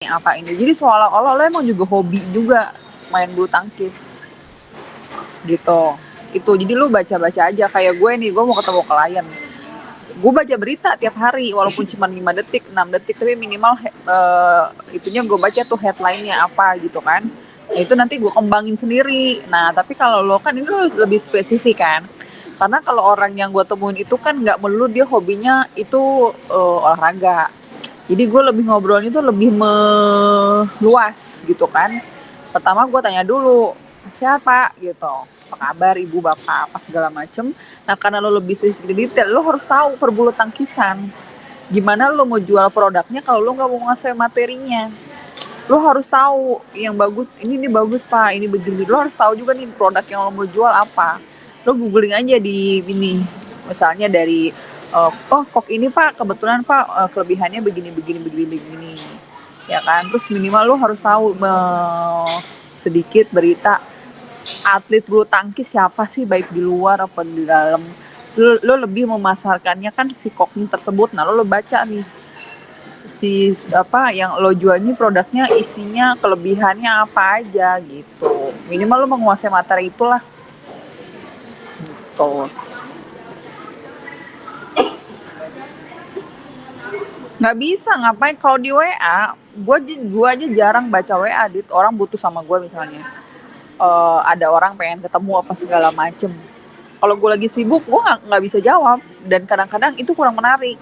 apa ini. Jadi seolah-olah lo emang juga hobi juga main bulu tangkis gitu. Itu jadi lu baca-baca aja kayak gue nih, gue mau ketemu klien. Gue baca berita tiap hari walaupun cuma 5 detik, 6 detik tapi minimal itunya gue baca tuh headline-nya apa gitu kan. Nah, itu nanti gue kembangin sendiri. Nah, tapi kalau lo kan ini lo lebih spesifik kan. Karena kalau orang yang gue temuin itu kan nggak melulu dia hobinya itu olahraga. Jadi gue lebih ngobrolnya itu lebih meluas gitu kan. Pertama gue tanya dulu siapa gitu, apa kabar ibu bapak apa segala macem. Nah karena lo lebih spesifik detail, lo harus tahu per bulu tangkisan. Gimana lo mau jual produknya kalau lo nggak mau ngasih materinya. Lo harus tahu yang bagus, ini bagus pak, ini begini. Lo harus tahu juga nih produk yang lo mau jual apa. Lo googling aja di ini, misalnya dari oh kok ini pak kebetulan pak kelebihannya begini begini begini begini, ya kan. Terus minimal lo harus tahu sedikit berita atlet bulu tangkis siapa sih baik di luar apa di dalam. Lo lebih memasarkannya kan si koknya tersebut. Nah lo baca nih si apa yang lo jual ini produknya isinya kelebihannya apa aja gitu. Minimal lo menguasai materi itulah gitu. Nggak bisa ngapain kalau di WA. Gue aja jarang baca WA, dit. Orang butuh sama gue misalnya. Ada orang pengen ketemu apa segala macem. Kalau gue lagi sibuk, gue nggak bisa jawab. Dan kadang-kadang itu kurang menarik.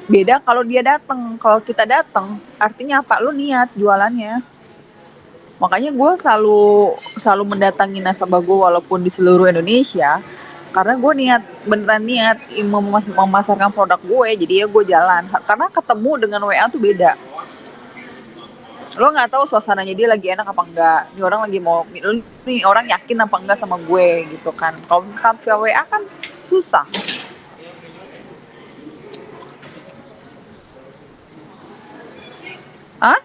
Beda kalau dia datang. Kalau kita datang, artinya apa? Lu niat jualannya. Makanya gue selalu mendatangi nasabah gue walaupun di seluruh Indonesia. Karena gue beneran niat memasarkan produk gue. Jadi ya gue jalan. Karena ketemu dengan WA tuh beda. Lo nggak tahu suasananya dia lagi enak apa enggak. Ini orang lagi mau, nih orang yakin apa enggak sama gue gitu kan. Kalau misalkan via WA kan susah. Hah?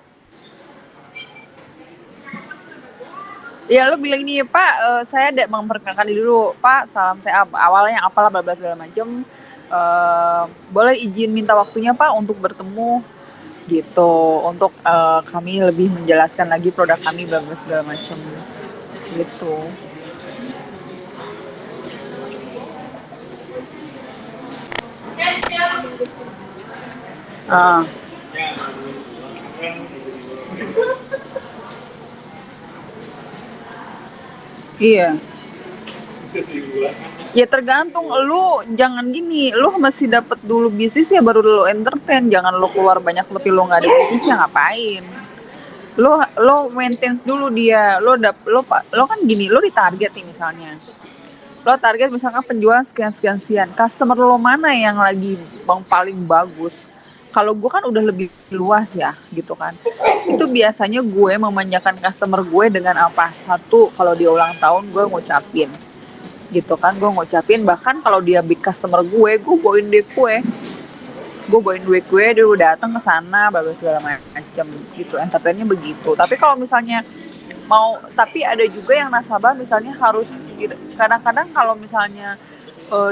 Ya lo bilang ini Pak, saya memperkenalkan diri dulu Pak, salam saya awalnya apalah bla bla segala macem. Boleh izin minta waktunya Pak untuk bertemu gitu, untuk kami lebih menjelaskan lagi produk kami bla bla segala macem gitu. Ah, iya. Ya tergantung lu, jangan gini, lu masih dapat dulu bisnis ya baru lu entertain, jangan lu keluar banyak tapi lu nggak ada bisnisnya ngapain. Lo maintain dulu dia, lo kan gini, lo ditarget nih misalnya. Lo target misalkan penjualan sekian sekian sekian, customer lo mana yang lagi bang paling bagus. Kalau gue kan udah lebih luas ya gitu kan. Itu biasanya gue memanjakan customer gue dengan apa? Satu, kalau dia ulang tahun gue ngucapin gitu kan, gue ngucapin. Bahkan kalau dia big customer gue bawain dia kue, dia udah datang ke sana bagus segala macem gitu, entertainnya begitu. Tapi kalau misalnya tapi ada juga yang nasabah misalnya harus, kadang-kadang kalau misalnya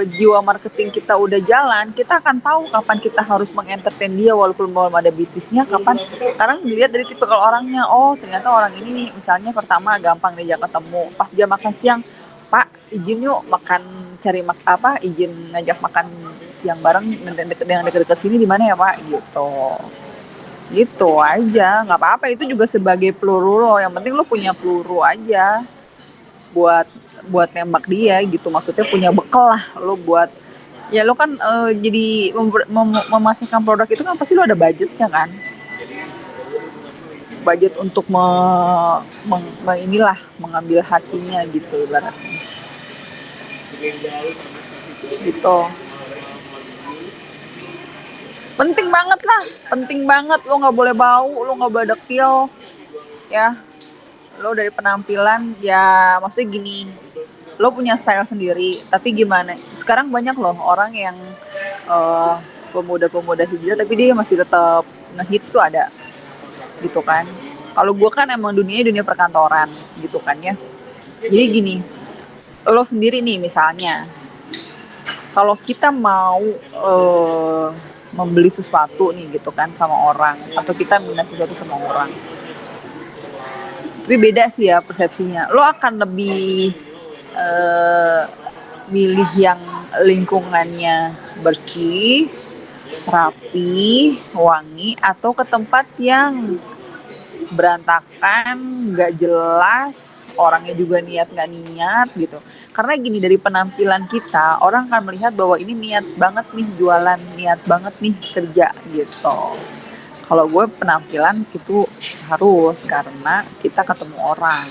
jiwa marketing kita udah jalan, kita akan tahu kapan kita harus mengentertain dia walaupun belum ada bisnisnya, kapan. Karena dilihat dari tipe kalau orangnya, oh ternyata orang ini misalnya pertama gampang diajak ketemu, pas dia makan siang, Pak izin yuk makan, izin ngajak makan siang bareng yang deket-deket sini di mana ya Pak gitu. Gitu aja, nggak apa-apa, itu juga sebagai peluru lo, yang penting lo punya peluru aja buat buat nembak dia gitu, maksudnya punya bekal lah lo buat, ya lo kan jadi memasarkan produk itu kan pasti lo ada budgetnya kan, budget untuk mengambil hatinya gitu ibaratnya gitu. Penting banget, lo nggak boleh bau, lo nggak boleh dekil ya. Lo dari penampilan ya, maksudnya gini, lo punya style sendiri, tapi gimana sekarang banyak loh orang yang pemuda-pemuda hijrah tapi dia masih tetap ngehits tuh ada gitu kan. Kalau gue kan emang dunia perkantoran gitu kan ya. Jadi gini, lo sendiri nih misalnya, kalau kita mau membeli sesuatu nih gitu kan sama orang, atau kita minta sesuatu sama orang. Tapi beda sih ya persepsinya. Lo akan lebih eh, milih yang lingkungannya bersih, rapi, wangi, atau ke tempat yang berantakan, nggak jelas, orangnya juga niat nggak niat gitu. Karena gini, dari penampilan kita orang akan melihat bahwa ini niat banget nih jualan, niat banget nih kerja gitu. Kalau gue penampilan itu harus, karena kita ketemu orang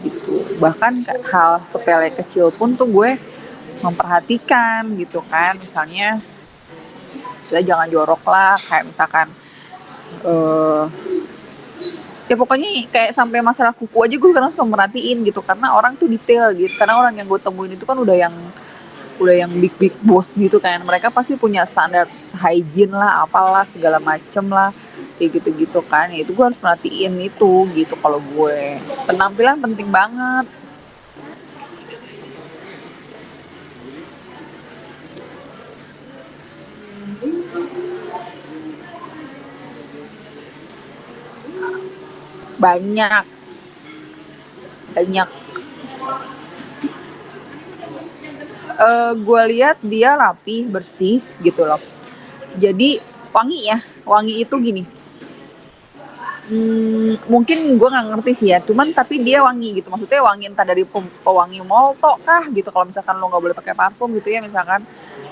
gitu. Bahkan hal sepele kecil pun tuh gue memperhatikan gitu kan. Misalnya kita jangan jorok lah, kayak misalkan eh ya pokoknya kayak sampai masalah kuku aja gue sekarang suka merhatiin gitu, karena orang tuh detail gitu. Karena orang yang gue temuin itu kan udah yang big big boss gitu kan, mereka pasti punya standar hygiene lah, apalah segala macem lah, kayak gitu-gitu kan. Ya itu gue harus perhatiin itu gitu. Kalau gue, penampilan penting banget. Banyak, banyak. Gue lihat dia rapi, bersih gitu loh. Jadi wangi ya, wangi itu gini. Mungkin gue nggak ngerti sih ya, cuman tapi dia wangi gitu. Maksudnya wangi entah dari pewangi molto kah gitu. Kalau misalkan lo nggak boleh pakai parfum gitu ya, misalkan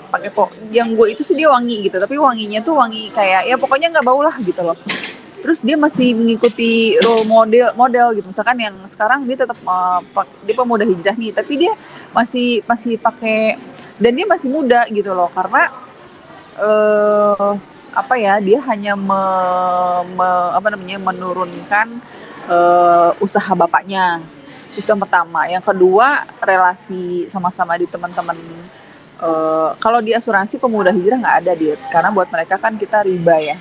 pakai kok. Yang gue itu sih dia wangi gitu, tapi wanginya tuh wangi kayak ya pokoknya nggak bau lah gitu loh. Terus dia masih mengikuti role model gitu. Misalkan yang sekarang dia tetap dia pemuda hijrah nih, tapi dia masih masih pakai, dan dia masih muda gitu loh. Karena eh apa ya, dia hanya apa namanya, menurunkan usaha bapaknya. Itu yang pertama. Yang kedua, relasi sama-sama di teman-teman. Kalau di asuransi pemuda hijrah nggak ada dia, karena buat mereka kan kita riba ya,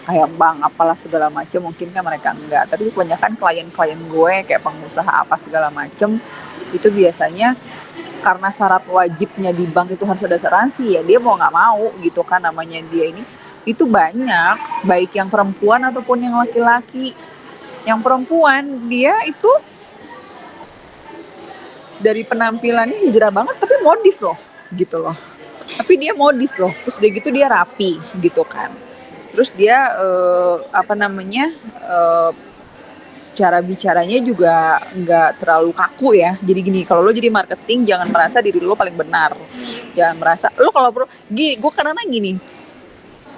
kayak bank apalah segala macam. Mungkin kan mereka enggak, tapi kebanyakan klien-klien gue kayak pengusaha apa segala macam itu biasanya karena syarat wajibnya di bank itu harus ada asuransi, ya dia mau nggak mau gitu kan. Namanya dia ini itu banyak, baik yang perempuan ataupun yang laki-laki. Yang perempuan dia itu dari penampilannya hijrah banget, tapi modis loh gitu loh. Tapi dia modis loh, terus dia gitu dia rapi gitu kan. Terus dia apa namanya, cara bicaranya juga nggak terlalu kaku ya. Jadi gini, kalau lo jadi marketing jangan merasa diri lo paling benar. Jangan merasa lo kalau perlu gini, gue karena gini,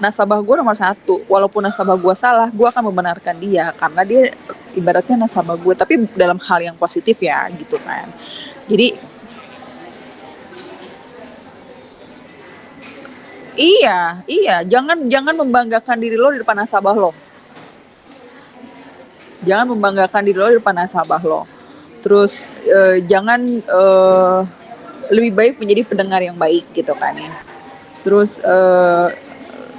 nasabah gue nomor satu. Walaupun nasabah gue salah, gue akan membenarkan dia karena dia ibaratnya nasabah gue, tapi dalam hal yang positif ya gitu kan. Jadi iya, iya, jangan jangan membanggakan diri lo di depan nasabah lo. Jangan membanggakan diri lo di depan nasabah lo. Terus jangan lebih baik menjadi pendengar yang baik gitu kan ya. Terus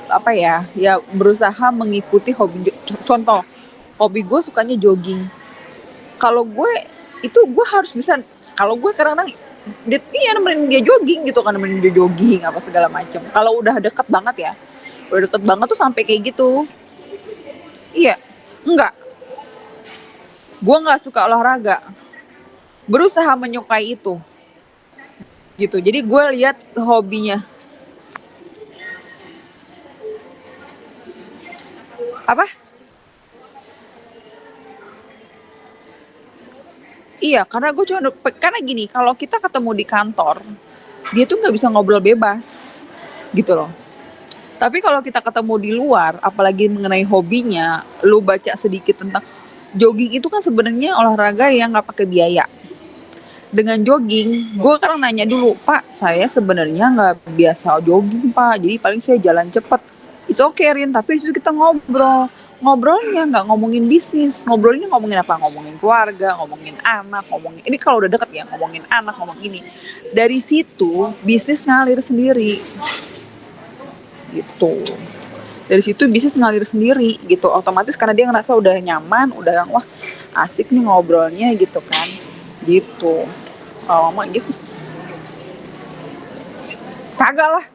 apa ya, ya berusaha mengikuti hobi. Contoh, hobi gue sukanya jogging. Kalau gue itu gue harus bisa, kalau gue kadang-kadang dia nemenin dia jogging gitu kan, nemenin dia jogging apa segala macam. Kalau udah deket banget ya, udah deket banget tuh sampai kayak gitu. Iya, enggak, gue nggak suka olahraga, berusaha menyukai itu gitu. Jadi gue lihat hobinya apa. Iya, karena gue cuma, karena gini, kalau kita ketemu di kantor dia tuh nggak bisa ngobrol bebas gitu loh. Tapi kalau kita ketemu di luar, apalagi mengenai hobinya, lu baca sedikit tentang jogging itu kan sebenarnya olahraga yang nggak pakai biaya. Dengan jogging, gue kan nanya dulu, Pak, saya sebenarnya nggak biasa jogging Pak, jadi paling saya jalan cepet. It's okay Rin, tapi disitu kita ngobrol. Ngobrolnya nggak ngomongin bisnis, ngobrolnya ngomongin apa? Ngomongin keluarga, ngomongin anak, ngomongin ini kalau udah deket ya, ngomongin anak, ngomong ini. Dari situ bisnis ngalir sendiri, gitu. Dari situ bisnis ngalir sendiri, gitu. Otomatis karena dia ngerasa udah nyaman, udah wah asik nih ngobrolnya gitu kan, gitu. Kalau mama gitu, kagak lah.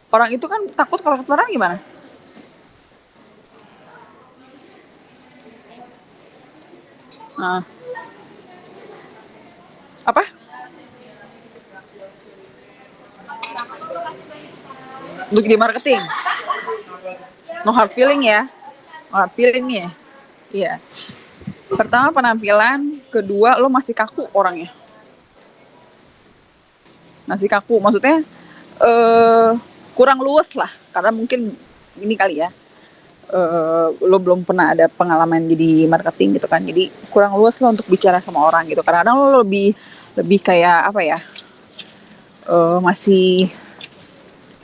Orang itu kan takut kalau ketularan gimana? Nah, apa? Untuk di marketing. No hard feeling ya. No hard feeling nih ya. Iya. Pertama penampilan, kedua lo masih kaku orangnya. Masih kaku, maksudnya eh kurang luwes lah. Karena mungkin ini kali ya. Lo belum pernah ada pengalaman jadi marketing gitu kan. Jadi kurang luwes lo untuk bicara sama orang gitu. Kadang-kadang lo lebih lebih kayak apa ya? Masih